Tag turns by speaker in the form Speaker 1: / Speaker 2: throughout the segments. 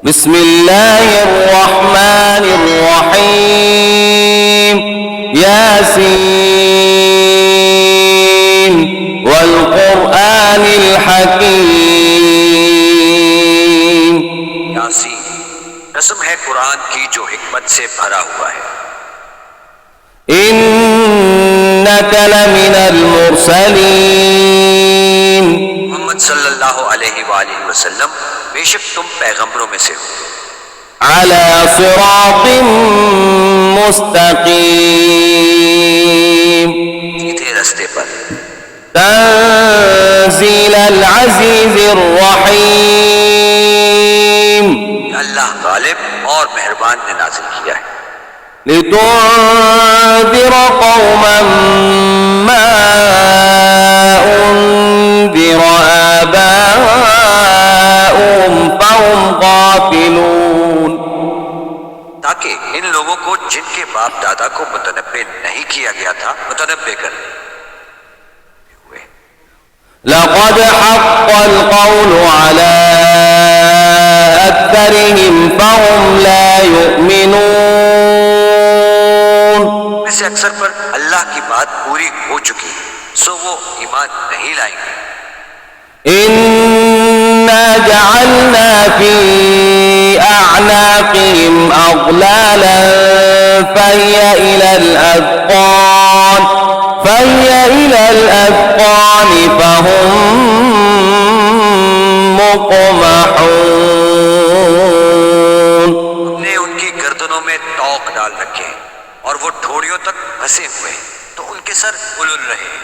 Speaker 1: बिस्मिल्लाहिर्रहमानिर्रहीम। यासीन वल क़ुरआनिल हकीम।
Speaker 2: यासीन, कसम है कुरान की जो हिकमत से भरा हुआ है।
Speaker 1: इन्नका लमिनल मुरसलीन।
Speaker 2: मोहम्मद सल्लल्लाहु अलैहि वसल्लम, बेशक तुम पैगंबरों में से हो।
Speaker 1: अला सिरातिम मुस्तकीम।
Speaker 2: सीधे रास्ते पर।
Speaker 1: तंज़ीलल अज़ीज़िर रहीम।
Speaker 2: अल्लाह गालिब और मेहरबान ने नाज़िल किया है।
Speaker 1: लितुन्ज़िर क़ौमन मा उन्ज़िर आबाउहुम फ़हुम गाफ़िलून।
Speaker 2: ताकि इन लोगों को जिनके बाप दादा को मुतनब्बे नहीं किया गया था, मुतनब्बे कर।
Speaker 1: लक़द हक़्क़ल क़ौलु अला अक्सरिहिम फ़हुम ला युमिनून।
Speaker 2: वैसे अक्सर पर अल्लाह की बात पूरी हो चुकी, सो वो ईमान नहीं लाएंगे।
Speaker 1: इन्ना जअलना फी अअनाक़िहिम अग़लालन फ़हिय इलल अज़क़ान फ़हुम मुक़महून।
Speaker 2: हमने उनकी गर्दनों में तौक डाल रखे हैं और वो ठोड़ियों तक फंसे हुए हैं, तो उनके सर उलझ रहे हैं।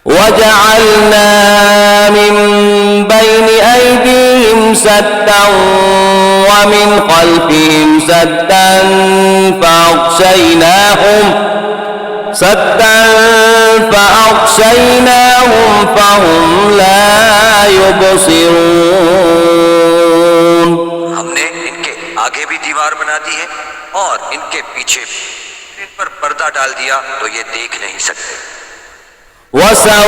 Speaker 1: वजअलना मिन बैनि ऐदीहिम सद्दन व मिन खल्फिहिम सद्दन फ़अग़शयनाहुम फ़हुम ला युबसिरून।
Speaker 2: हमने इनके आगे भी दीवार बना दी है और इनके पीछे इन पर पर्दा डाल दिया, तो ये देख नहीं सकते।
Speaker 1: वसवाउन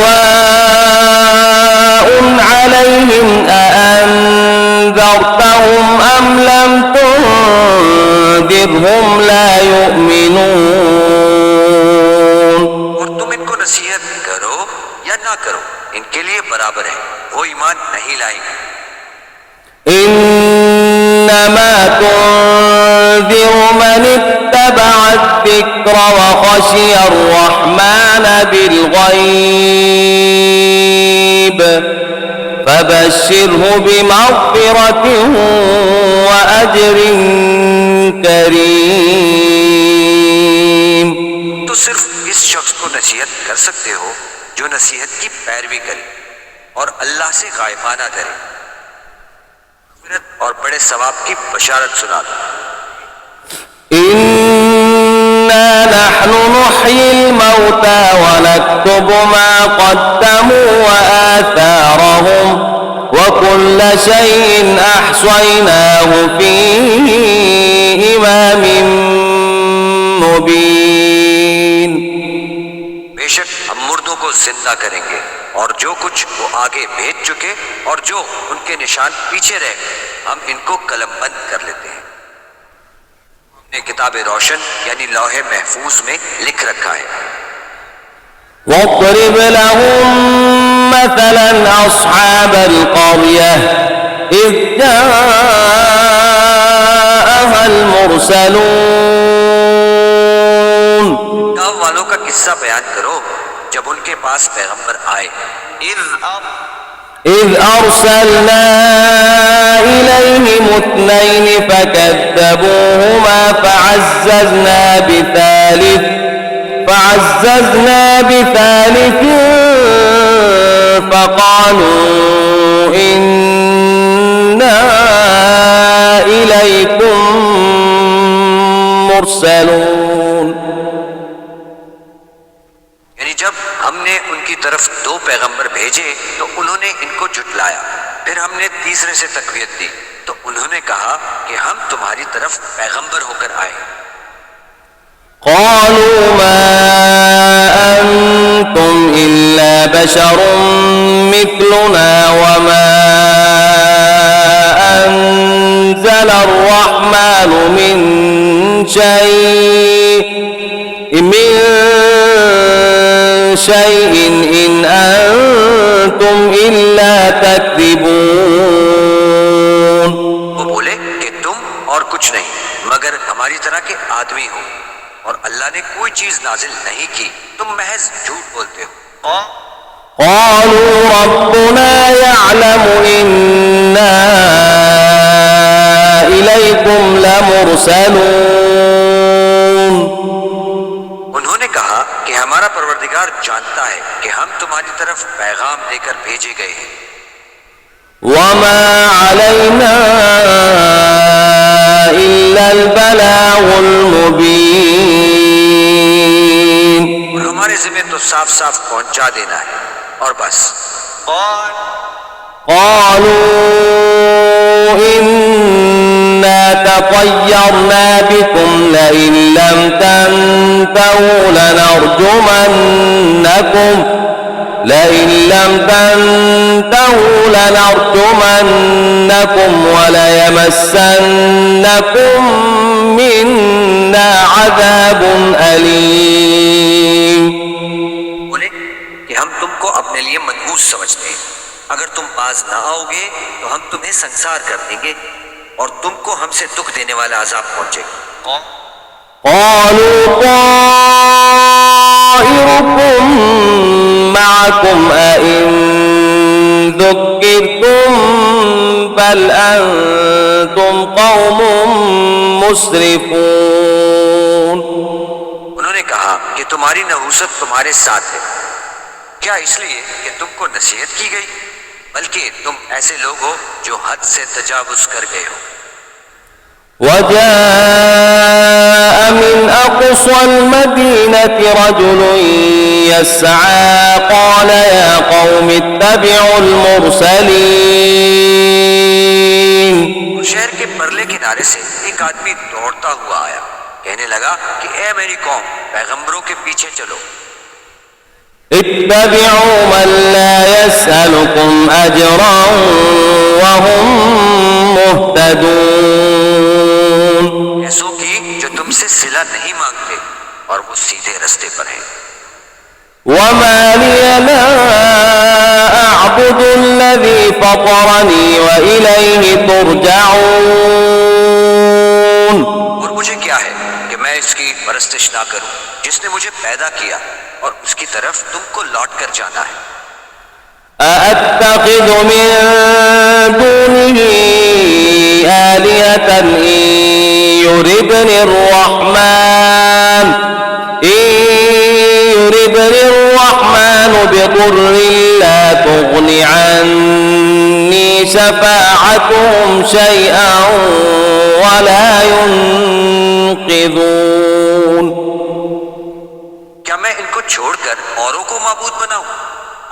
Speaker 1: अलैहिम अअन्ज़रतहुम अम लम तुन्ज़िरहुम ला युमिनून।
Speaker 2: और तुम इनको नसीहत करो या ना करो, इनके लिए बराबर है, वो ईमान नहीं लाएंगे।
Speaker 1: इन्नमा तुन्ज़िरु मन इत्तबअ अज़्ज़िक्र व ख़शिय अर्रहमान बिलग़ैब फबश्शिरहु बिमग़फ़िरतिन व अज्रिन करीम।
Speaker 2: तो सिर्फ इस शख्स को नसीहत कर सकते हो जो नसीहत की पैरवी करे और अल्लाह से गायबाना करे, और बड़े सवाब की बशारत सुना दो।
Speaker 1: इन्ना नहनु नुह्यिल मौता व नक्तुबु मा क़द्दमू व आथारहुम व कुल्ल शैइन अहसयनाहु फी इमामिन मुबीन।
Speaker 2: बेशक हम मुर्दों को जिंदा करेंगे और जो कुछ वो आगे भेज चुके और जो उनके निशान पीछे रह गए, हम इनको कलमबंद कर लेते हैं। हमने किताब रोशन यानी लौहे महफूज में लिख रखा है।
Speaker 1: वज़रिब लहुम मसलन अस्हाबल क़र्यह इज़ जाअहल मुरसलून।
Speaker 2: गाँव वालों का किस्सा बयान करो जब उनके पास पैगंबर आए।
Speaker 1: إذ أرسلنا إليهم اثنين فكذبوهما فعززنا بثالث فقالوا إنا إليكم مرسلون।
Speaker 2: यानी जब हमने उनकी तरफ दो पैगंबर भेजे तो उन्होंने इनको झुटलाया, फिर हमने तीसरे से तकवीत दी तो उन्होंने कहा कि हम तुम्हारी तरफ पैगंबर होकर आए।
Speaker 1: قالوا ما أنتم إلا بشر مثلنا وما أنتم نرسل من شيء إن أنتم إلا تكذبون.
Speaker 2: वो बोले कि तुम और कुछ नहीं मगर हमारी तरह के आदमी हो और अल्लाह ने कोई चीज नाजिल नहीं की, तुम महज झूठ बोलते हो.
Speaker 1: قالوا ربنا يعلم إنا إليكم لمرسلون.
Speaker 2: उन्होंने कहा कि हमारा परवरदिगार जानता है कि हम तुम्हारी तरफ पैगाम लेकर भेजे गए हैं.
Speaker 1: وما علينا إلا البلاغ المبين.
Speaker 2: और हमारे जिम्मे तो साफ साफ पहुंचा देना है और बस.
Speaker 1: قالوا إنا تطيرنا بكم لئن لم تنتهوا لنرجمنكم وليمسنكم منا عذاب أليم.
Speaker 2: बोले कि हम तुमको अपने लिए मनहूस समझते हैं, अगर तुम बाज ना आओगे तो हम तुम्हें संसार कर देंगे और तुमको हमसे दुख देने वाला अजाब पहुंचेगा.
Speaker 1: قالوا طائركم معكم أئن ذكرتم بل أنتم قوم مسرفون.
Speaker 2: उन्होंने कहा कि तुम्हारी नहूसत तुम्हारे साथ है, क्या इसलिए कि तुमको नसीहत की गई, बल्कि तुम ऐसे लोग हो जो हद से तजावुज कर गए हो.
Speaker 1: وجاء من أقصى المدينة رجل يسعى قال يا قوم اتبعوا المرسلين.
Speaker 2: शहर के परले किनारे से एक आदमी दौड़ता हुआ आया, कहने लगा कि ए मेरी कौम, पैगंबरों के पीछे चलो.
Speaker 1: اتبعوا من لا يسألكم أجرا وهم مهتدون.
Speaker 2: ऐसों की जो तुमसे सिला नहीं मांगते और वो सीधे रास्ते पर हैं.
Speaker 1: وما لي لا أعبد الذي فطرني وإليه ترجعون.
Speaker 2: और मुझे क्या है कि मैं इसकी परस्तिश ना करूं जिसने मुझे पैदा किया और उसकी तरफ तुमको लौट कर जाना है.
Speaker 1: أأتخذ من دونه آلهة إن يردني الرحمن بضر لا تغن عني شفاعتهم شيئا ولا ينقذون.
Speaker 2: क्या मैं इनको छोड़कर औरों को माबूद बनाऊं?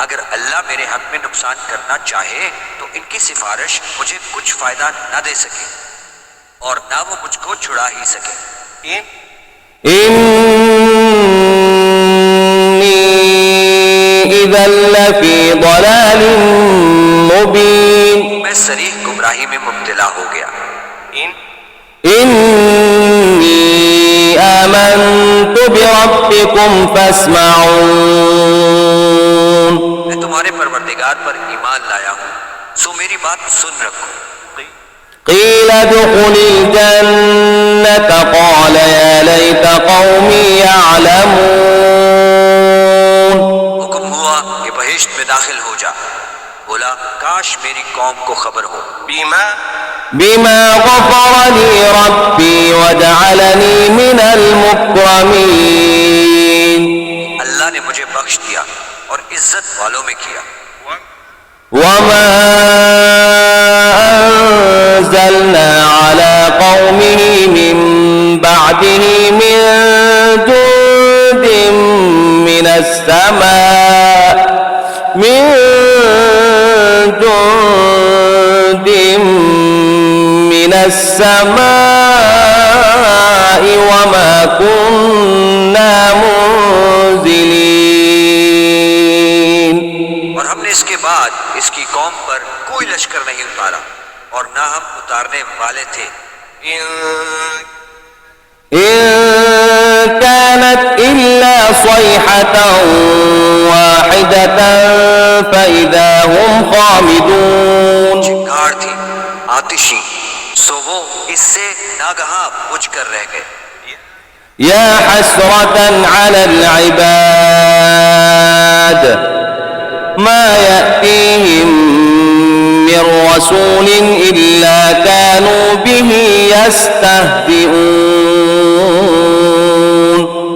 Speaker 2: अगर अल्लाह मेरे हक में नुकसान करना चाहे तो इनकी सिफारिश मुझे कुछ फायदा न दे सके और ना वो मुझको छुड़ा ही सके.
Speaker 1: إني إذا لفي ضلال مبين.
Speaker 2: मैं सरीह गुमराही में मुब्तला हो गया.
Speaker 1: إني آمنت بربكم فاسمعون.
Speaker 2: मैं तुम्हारे परवरदिगार पर ईमान लाया हूँ, सो मेरी बात सुन रखो.
Speaker 1: قيل ادخل الجنة قال يا ليت قومي يعلمون.
Speaker 2: हुक्म हुआ कि बहिश्त में दाखिल हो जा. बोला काश मेरी कौम को खबर हो.
Speaker 1: بما غفر لي ربي وجعلني من المكرمين.
Speaker 2: अल्लाह ने मुझे बख्श दिया और इज्जत वालों में किया.
Speaker 1: وما أنزلنا على قومه من بعده من جند من السماء وما كنا منزلين.
Speaker 2: और हमने इसके बाद इसकी कौम पर कोई लश्कर नहीं उतारा और ना हम उतारने वाले थे
Speaker 1: إن كانت إلا صيحة واحدة فإذا هم خامدون
Speaker 2: चिंगार थी आतिशी, सो वो इससे नागहा बुझ कर रह गए।
Speaker 1: يا حسرة على العباد ما يأتيهم من رسول إلا كانوا به يستهزئون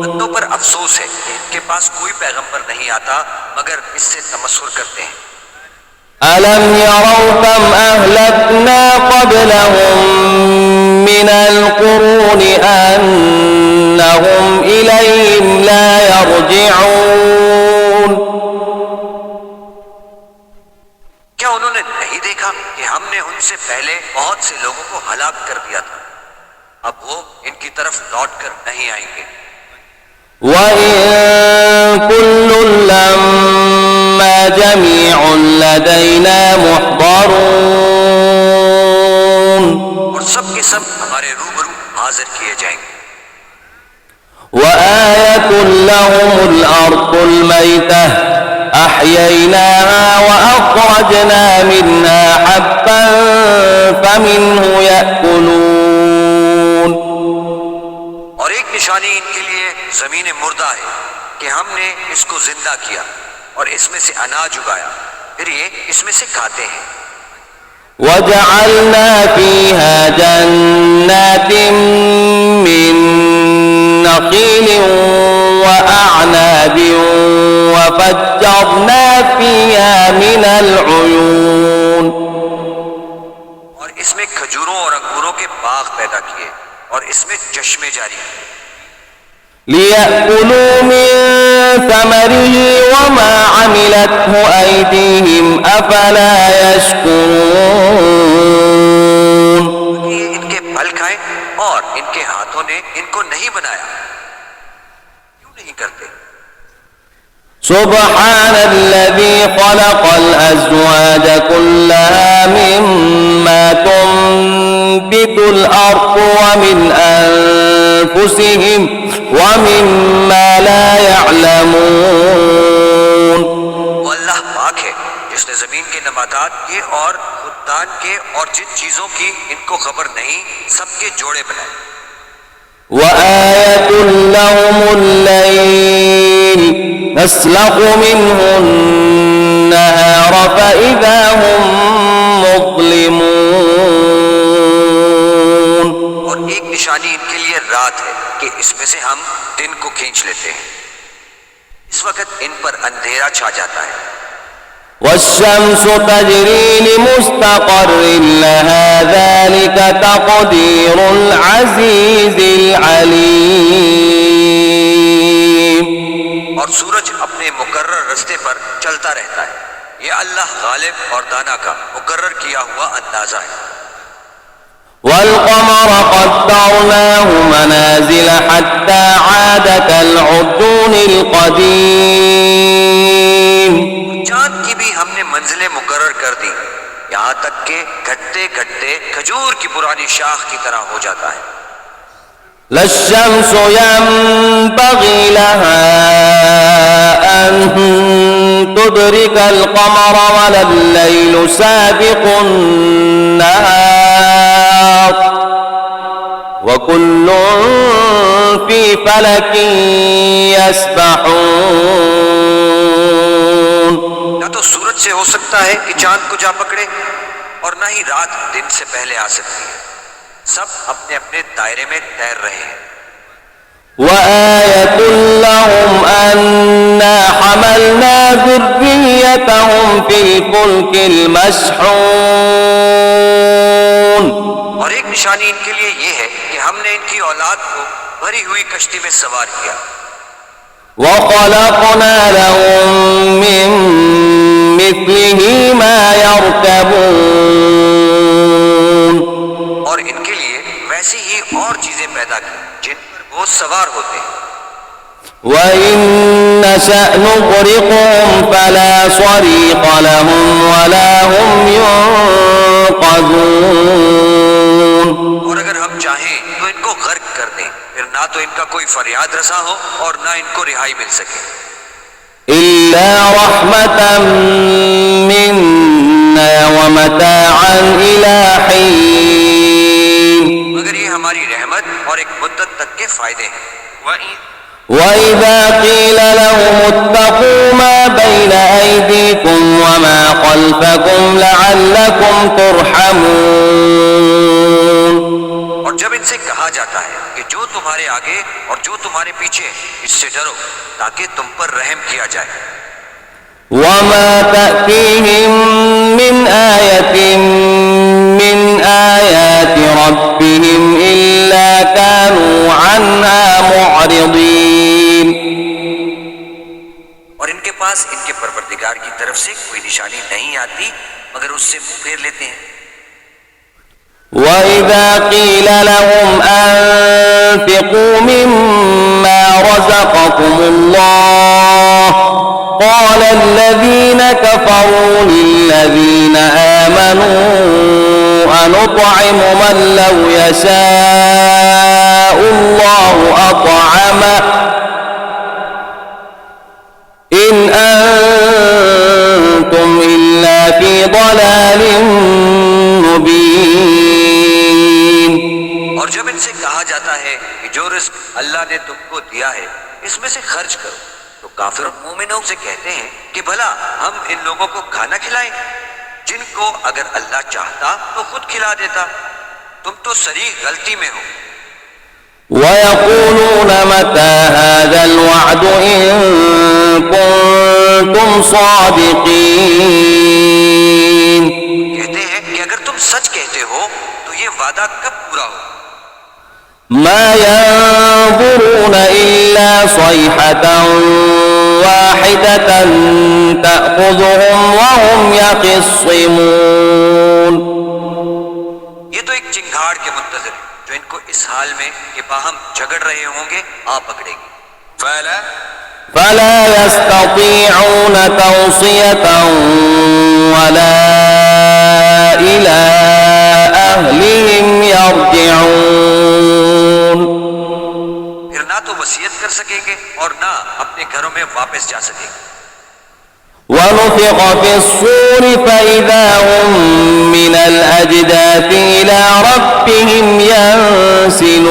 Speaker 2: बंदों पर अफसोस है कि इनके पास कोई पैगंबर नहीं आता मगर इससे तमस्खुर करते हैं।
Speaker 1: ألم يروا كم أهلكنا قبلهم من القرون أنهم إليهم لا يرجعون
Speaker 2: क्या उन्होंने नहीं देखा कि हमने उनसे पहले बहुत से लोगों को हलाक कर दिया था, अब वो इनकी तरफ लौट कर नहीं आएंगे।
Speaker 1: وإن كل لما جميع لدينا محضرون
Speaker 2: और सब के सब हमारे रूबरू हाजिर किए जाएंगे।
Speaker 1: وآية لهم الأرض الميتة أحييناها وأخرجنا منها حبا فمنه يأكلون
Speaker 2: और एक निशानी इनके लिए जमीन मुर्दा है कि हमने इसको जिंदा किया और इसमें से अनाज उगाया, फिर ये इसमें से खाते हैं।
Speaker 1: وجعلنا فيها جنات من نخيل وأعناب وفجرنا فيها من العيون
Speaker 2: और इसमें खजूरों और अंगूरों के बाग पैदा किए और इसमें चश्मे जारी किए।
Speaker 1: ليأكلوا من ثمره وما عملته أيديهم أفلا يشكرون
Speaker 2: ये इनके फल खाएं और इनके हाथों ने इनको नहीं बनाया, क्यों नहीं करते?
Speaker 1: سبحان الذي خلق الأزواج كلها مما تنبت الأرض ومن أنفسهم ومما لا يعلمون
Speaker 2: वो अल्लाह पाक है जिसने जमीन के नबातात के और खुदान के और जिन चीजों की इनको खबर नहीं सबके जोड़े बनाए।
Speaker 1: وآية لهم الليل نسلخ منه النهار فإذا هم مظلمون
Speaker 2: और एक निशानी इनके लिए रात है कि इसमें से हम दिन को खींच लेते हैं, इस वक्त इन पर अंधेरा छा जाता है।
Speaker 1: والشمس تجري لمستقر لها ذلك تقدير العزيز العليم
Speaker 2: और सूरज अपने मुकर्रर रास्ते पर चलता रहता है, ये अल्लाह गालिब और दाना का मुकर्रर किया हुआ अंदाजा है।
Speaker 1: والقمر قدرناه منازل حتى عاد كالعرجون القديم
Speaker 2: चांद की भी हमने मंजिलें मुकर्रर कर दी, यहाँ तक के घटते घटते खजूर की पुरानी शाख की तरह हो जाता है।
Speaker 1: لا الشمس ينبغي لها أن تدرك القمر ولا الليل سابق النهار وكل في فلك يسبحون
Speaker 2: न तो सूरज से हो सकता है कि चांद को जा पकड़े और न ही रात दिन से पहले आ सकती है, सब अपने अपने दायरे में तैर रहे हैं।
Speaker 1: وآية لهم أنا حملنا ذريتهم في الفلك المشحون
Speaker 2: और एक निशानी इनके लिए ये है कि हमने इनकी औलाद को भरी हुई कश्ती में सवार किया
Speaker 1: وخلقنا لهم من مثله ما يركبون
Speaker 2: और इनके लिए वैसी ही और चीजें पैदा की जिन पर वो सवार होते हैं।
Speaker 1: وإن نشأ نغرقهم فلا صريخ لهم ولا هم ينقذون
Speaker 2: और अगर हम ना तो इनका कोई फरियाद रसा हो और ना इनको रिहाई मिल सके।
Speaker 1: इल्ला रहमतन मिन्ना व मताअन इला हीन,
Speaker 2: मगर ये हमारी रहमत और एक मुद्दत तक के फायदे हैं।
Speaker 1: وإذا قيل لهم اتقوا ما بين أيديكم وما خلفكم لعلكم ترحمون,
Speaker 2: और जब इनसे कहा जाता है कि जो तुम्हारे आगे और जो तुम्हारे पीछे इससे डरो ताकि तुम पर रहम किया जाए।
Speaker 1: وما تأتيهم من آية من آيات ربهم إلا كانوا عنها معرضين,
Speaker 2: और इनके पास इनके परवरदिगार की तरफ से कोई निशानी नहीं आती मगर उससे मुंह फेर लेते हैं।
Speaker 1: وإذا قيل لهم أنفقوا مما رزقكم الله قال الذين كفروا للذين آمنوا أنطعم من لو يشاء الله أطعمه إن أنتم إلا في ضلال मुबीन।
Speaker 2: और जब इनसे कहा जाता है कि जो रिस्क अल्लाह ने तुमको दिया है इसमें से खर्च करो, तो काफिर मोमिनों से कहते हैं कि भला हम इन लोगों को खाना खिलाएं जिनको अगर अल्लाह चाहता तो खुद खिला देता। तुम तो सरी गलती में हो।
Speaker 1: वयक़ूलून मता हाज़ल वअद इन कुन्तुम सादिक़ीन,
Speaker 2: कहते हैं कि अगर तुम सच कहते हो तो ये वादा कब पूरा हो।
Speaker 1: मा यंज़ुरून इल्ला सयहतन वाहिदतन तअख़ुज़ुहुम वहुम यख़िस्सिमून,
Speaker 2: ये तो एक चिंगाड़ के मुंतज़िर है जो इनको इस हाल में कि बाहम झगड़ रहे होंगे आ पकड़ेगी।
Speaker 1: फला यस्ततीऊन तौसियतन वला इला अहलिहिम यरजिऊन,
Speaker 2: फिर ना तो वसीयत कर सकेंगे और ना अपने घरों में वापस जा सकेंगे।
Speaker 1: ونفخ في الصور فإذا هم من الأجداث إلى ربهم ينسلون,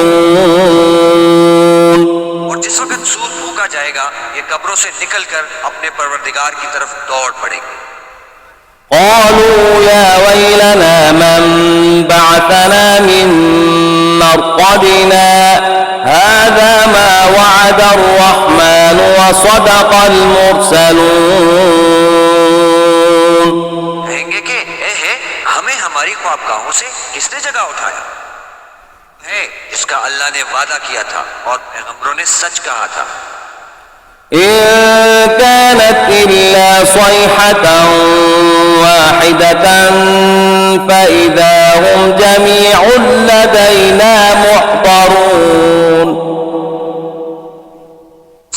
Speaker 2: और जिस वक्त सूर फूका जाएगा ये कब्रों से निकलकर अपने परवरदिगार की तरफ दौड़ पड़ेंगे।
Speaker 1: قالوا يا ويلنا من بعثنا من مرقدنا هذا ما وعد الرحمن وصدق المرسلون,
Speaker 2: कहेंगे कि है हमें हमारी ख्वाबगाहों से किसने जगह उठाया है जिसका अल्लाह ने वादा किया था और पैगंबरों ने सच कहा था।
Speaker 1: إن كانت إلا صيحة واحدة فإذا هم جميع لدينا محضرون,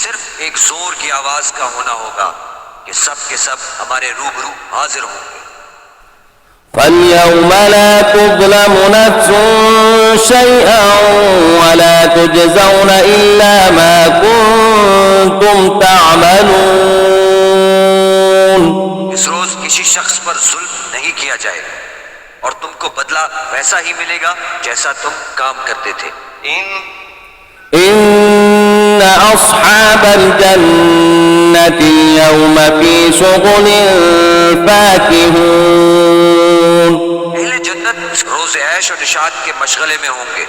Speaker 2: सिर्फ एक जोर की आवाज का होना होगा कि सब के सब हमारे रूबरू हाजिर होंगे।
Speaker 1: فاليوم لا تظلم نفس شيئا ولا تجزون إلا ما كنتم تعملون,
Speaker 2: इस रोज किसी शख्स पर जुल्म नहीं किया जाएगा और तुमको बदला वैसा ही मिलेगा जैसा तुम काम करते थे।
Speaker 1: إن أصحاب الجنة اليوم في شغل فاكهون,
Speaker 2: अहले जन्नत रोज ऐश और निशात के मशगले में होंगे।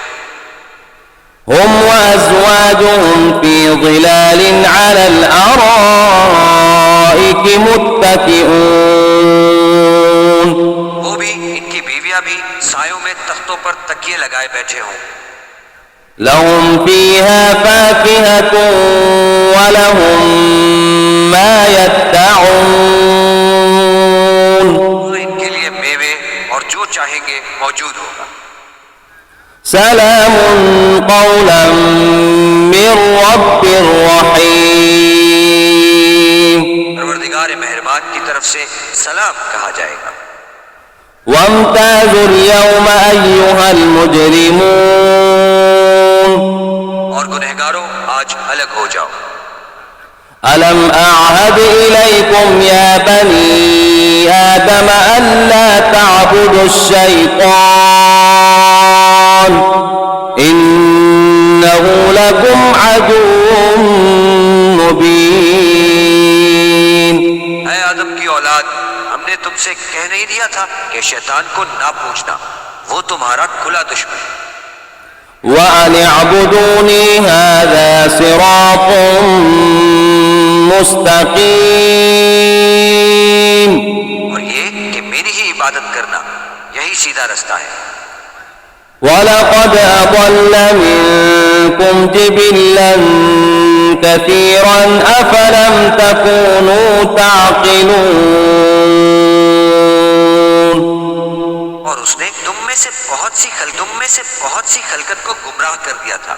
Speaker 1: هم وأزواجهم في ظلال على الأرائك متكئون,
Speaker 2: वो भी इनकी बीवियां भी सायों में तख्तों पर तकिए लगाए बैठे हों।
Speaker 1: لهم فيها فاكهة ولهم ما يدعون,
Speaker 2: इनके लिए मेवे और जो चाहेंगे मौजूद होगा।
Speaker 1: سلام قولا من رب رحيم,
Speaker 2: परवरदिगार मेहरबान की तरफ से सलाम कहा जाएगा।
Speaker 1: وامتازوا اليوم أيها المجرمون,
Speaker 2: और गुनहगार अलग हो जाओ।
Speaker 1: ألم أعهد إليكم يا بني آدم ألا تعبدوا الشيطان إنه لكم عدو مبين।
Speaker 2: ऐ आदम की औलाद, हमने तुमसे कह नहीं दिया था कि शैतान को ना पूछना, वो तुम्हारा खुला दुश्मन।
Speaker 1: وأن اعبدوني هذا صراط मुस्तकीम।
Speaker 2: और ये कि मेरी ही इबादत करना, यही सीधा रास्ता है।
Speaker 1: वलक़द अضل मिनकुम जिबिल्लन कसीरन अफलम तकूनू ताक़िलून।
Speaker 2: और उसने तुम में से बहुत सी खलकत को गुमराह कर दिया था,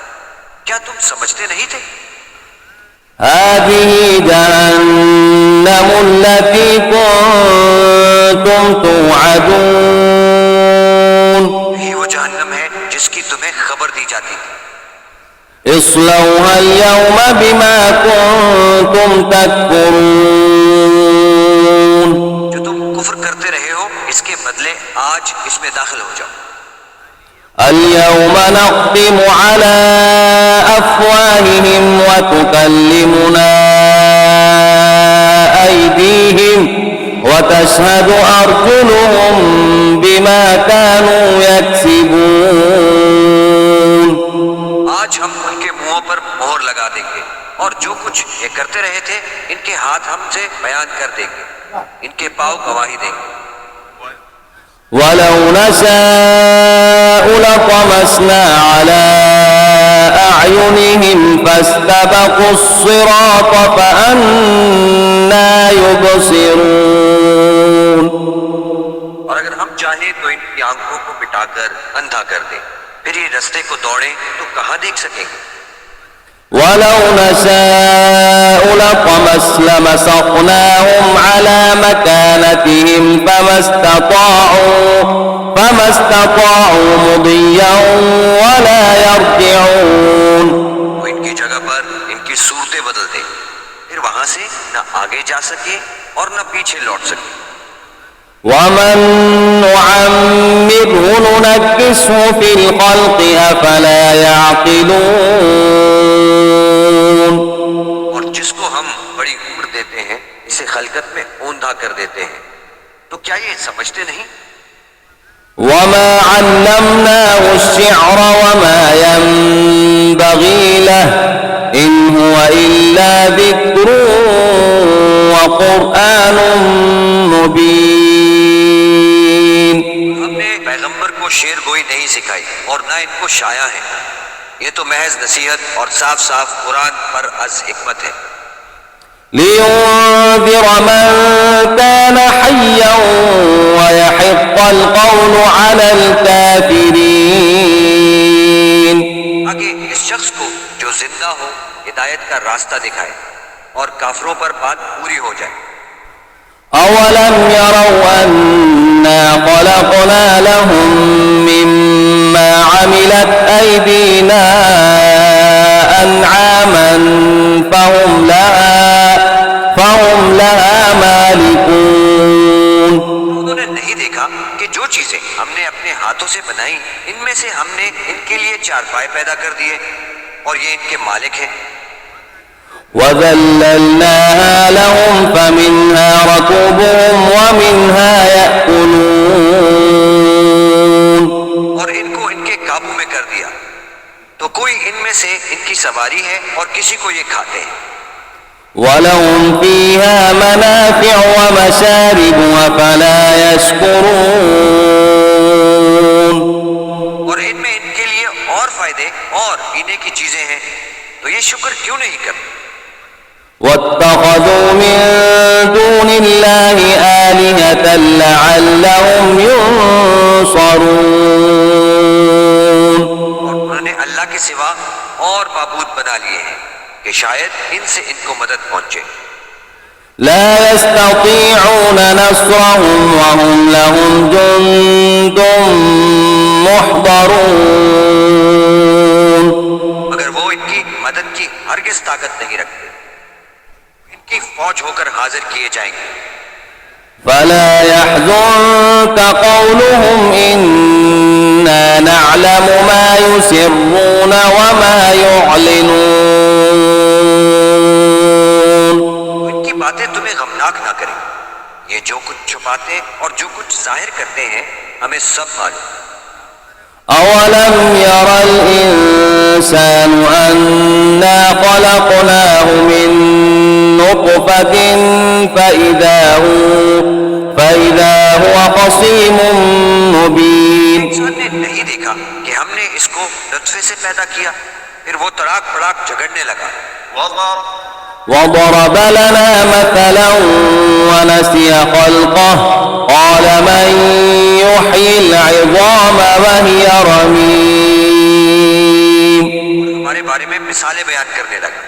Speaker 2: क्या तुम समझते नहीं थे?
Speaker 1: हाज़िही जहन्नम अल्लती कुंतुम तुअदून।
Speaker 2: यही वो जहन्नम है जिसकी तुम्हें खबर दी जाती थी।
Speaker 1: इस्लौहा अल-यौम बिमा कुंतुम तकफुरून।
Speaker 2: जो तुम कुफ्र करते रहे हो, इसके बदले आज इसमें दाखिल हो जाओ।
Speaker 1: اليوم نختم على أفواههم وتكلمنا أيديهم وتشهد أرجلهم بما كانوا يكسبون।
Speaker 2: आज हम उनके मुंहों पर मोहर लगा देंगे और जो कुछ ये करते रहे थे, इनके हाथ हमसे बयान कर देंगे, इनके पांव गवाही देंगे।
Speaker 1: ولو نشاء لطمسنا على أعينهم فاستبقوا الصراط فأنى يبصرون।
Speaker 2: और अगर हम चाहें तो इनकी आंखों को मिटाकर अंधा कर दें, फिर ये रास्ते को दौड़ें तो कहां देख सकेंगे।
Speaker 1: ولو نشاء لمسخناهم على مكانتهم فما استطاعوا مضيا ولا يرجعون।
Speaker 2: वो इनकी जगह पर इनकी सूरतें बदल दे, फिर वहां से न आगे जा सके और न पीछे लौट सके।
Speaker 1: ومن نعمره ننكسه في الخلق أفلا يعقلون।
Speaker 2: और जिसको हम बड़ी उम्र देते हैं, इसे खलकत में औंधा कर देते हैं, तो क्या ये समझते नहीं?
Speaker 1: وما علمناه الشعر وما ينبغي له إن هو إلا ذكر وقرآن मुबीन।
Speaker 2: हमने पैगंबर को शेर गोई नहीं सिखाई और ना इनको शाया है, ये तो महज नसीहत और साफ साफ कुरान पर अज हिकमत है।
Speaker 1: लियुंज़िर मन कान हय्यन व यहिक़्क़ अल-क़ौल अलल काफ़िरीन।
Speaker 2: आगे इस शख्स को जो जिंदा हो हिदायत का रास्ता दिखाए और काफिरों पर बात पूरी हो जाए।
Speaker 1: अवलम यरौ अन्ना ख़लक़ना लहुम मिम्मा अमिलत अयदीना अनआमन फहुम लहा मालिकून।
Speaker 2: उन्होंने नहीं देखा कि जो चीजें हमने अपने हाथों से बनाई, इनमें से हमने इनके लिए चारपाई पैदा कर दिए और ये इनके मालिक हैं।
Speaker 1: وَذَلَّلْنَاهَا لَهُمْ فَمِنْهَا رَكُوبُهُمْ وَمِنْهَا يَأْكُلُونَ।
Speaker 2: और इनको इनके काबू में कर दिया, तो कोई इनमें से इनकी सवारी है और किसी को ये खाते हैं।
Speaker 1: وَلَهُمْ فِيهَا مَنَافِعُ وَمَشَارِبُ أَفَلَا يَشْكُرُونَ।
Speaker 2: और इनमें इनके लिए और फायदे और पीने की चीजें हैं, तो ये शुक्र क्यों नहीं करते।
Speaker 1: وَاتَّخَذُوا مِن دُونِ اللَّهِ آلِهَةً لَعَلَّهُمْ يُنصَرُونَ।
Speaker 2: और उन्होंने अल्लाह के सिवा और माबूद बना लिए हैं कि शायद इनसे इनको मदद पहुंचे।
Speaker 1: لا يستطيعون نصرهم وهم لهم جند محضرون।
Speaker 2: मगर वो इनकी मदद की हरगिज ताकत नहीं रखते। इनकी फौज होकर हाजिर किए जाएंगे।
Speaker 1: فلا يحزنك قولهم إنا نعلم ما يسرون وما يعلنون।
Speaker 2: इनकी बातें तुम्हें गमनाक ना करें। ये जो कुछ छुपाते और जो कुछ जाहिर करते हैं हमें सब मालूम।
Speaker 1: أولم ير الإنسان أنا خلقناه من نطفة فإذا هو خصيم مبين।
Speaker 2: इंसान ने नहीं देखा कि हमने इसको नुत्फे से पैदा किया, फिर वो तड़ाक फड़ाक झगड़ने लगा।
Speaker 1: وضرب لنا مثلا ونسي خلقه قال من يحيي العظام وهي رميم।
Speaker 2: हमारे बारे में मिसालें बयान करने लगा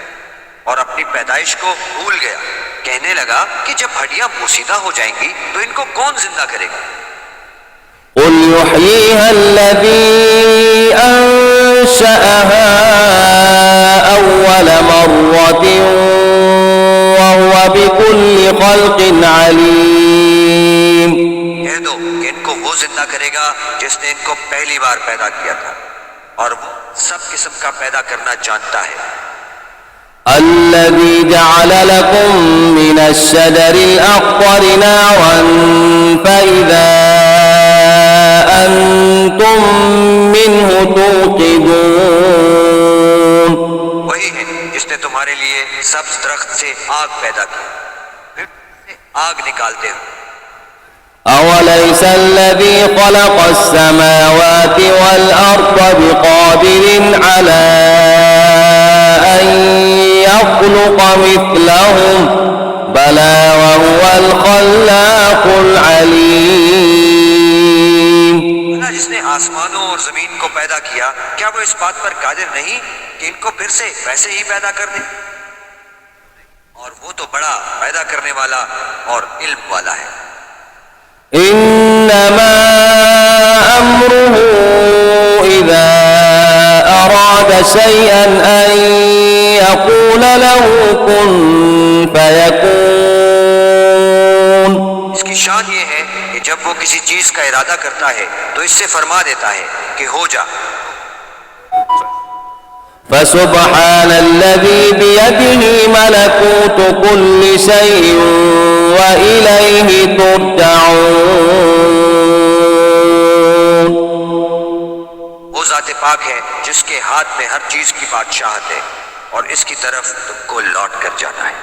Speaker 2: और अपनी पैदाइश को भूल गया। कहने लगा कि जब हड्डियां पोसीदा हो जाएंगी तो इनको कौन जिंदा करेगा।
Speaker 1: قل يحييها الذي أنشأها أول مرة وهو بكل خلق عليم।
Speaker 2: कह दो कि इनको वो जिंदा करेगा जिसने इनको पहली बार पैदा किया था और वो सब किस्म का पैदा करना जानता है।
Speaker 1: الذي جعل لكم من الشجر الأخضر نارا فإذا أنتم منه توقدون।
Speaker 2: वही है जिसने तुम्हारे लिए सब्ज दरख्त से आग पैदा की, फिर से आग निकालते हो।
Speaker 1: أوليس الذي خلق السماوات والأرض بقادر على أن يخلق مثلهم بلى وهو الخلاق العليم।
Speaker 2: जिसने आसमानों और जमीन को पैदा किया, क्या वो इस बात पर कादिर नहीं कि इनको फिर से वैसे ही पैदा कर दे। और वो तो बड़ा पैदा करने वाला और इल्म वाला है।
Speaker 1: إنما أمره إذا أراد شيئا أن يقول له كن فيكون।
Speaker 2: इसकी शान ये है कि जब वो किसी चीज का इरादा करता है तो इससे फरमा देता है कि हो जा।
Speaker 1: فسبحان الذي بيده ملكوت كل شيء وإليه ترجعون।
Speaker 2: वो ज़ाते पाक है जिसके हाथ में हर चीज की बादशाहत है और इसकी तरफ तुमको लौट कर जाना है।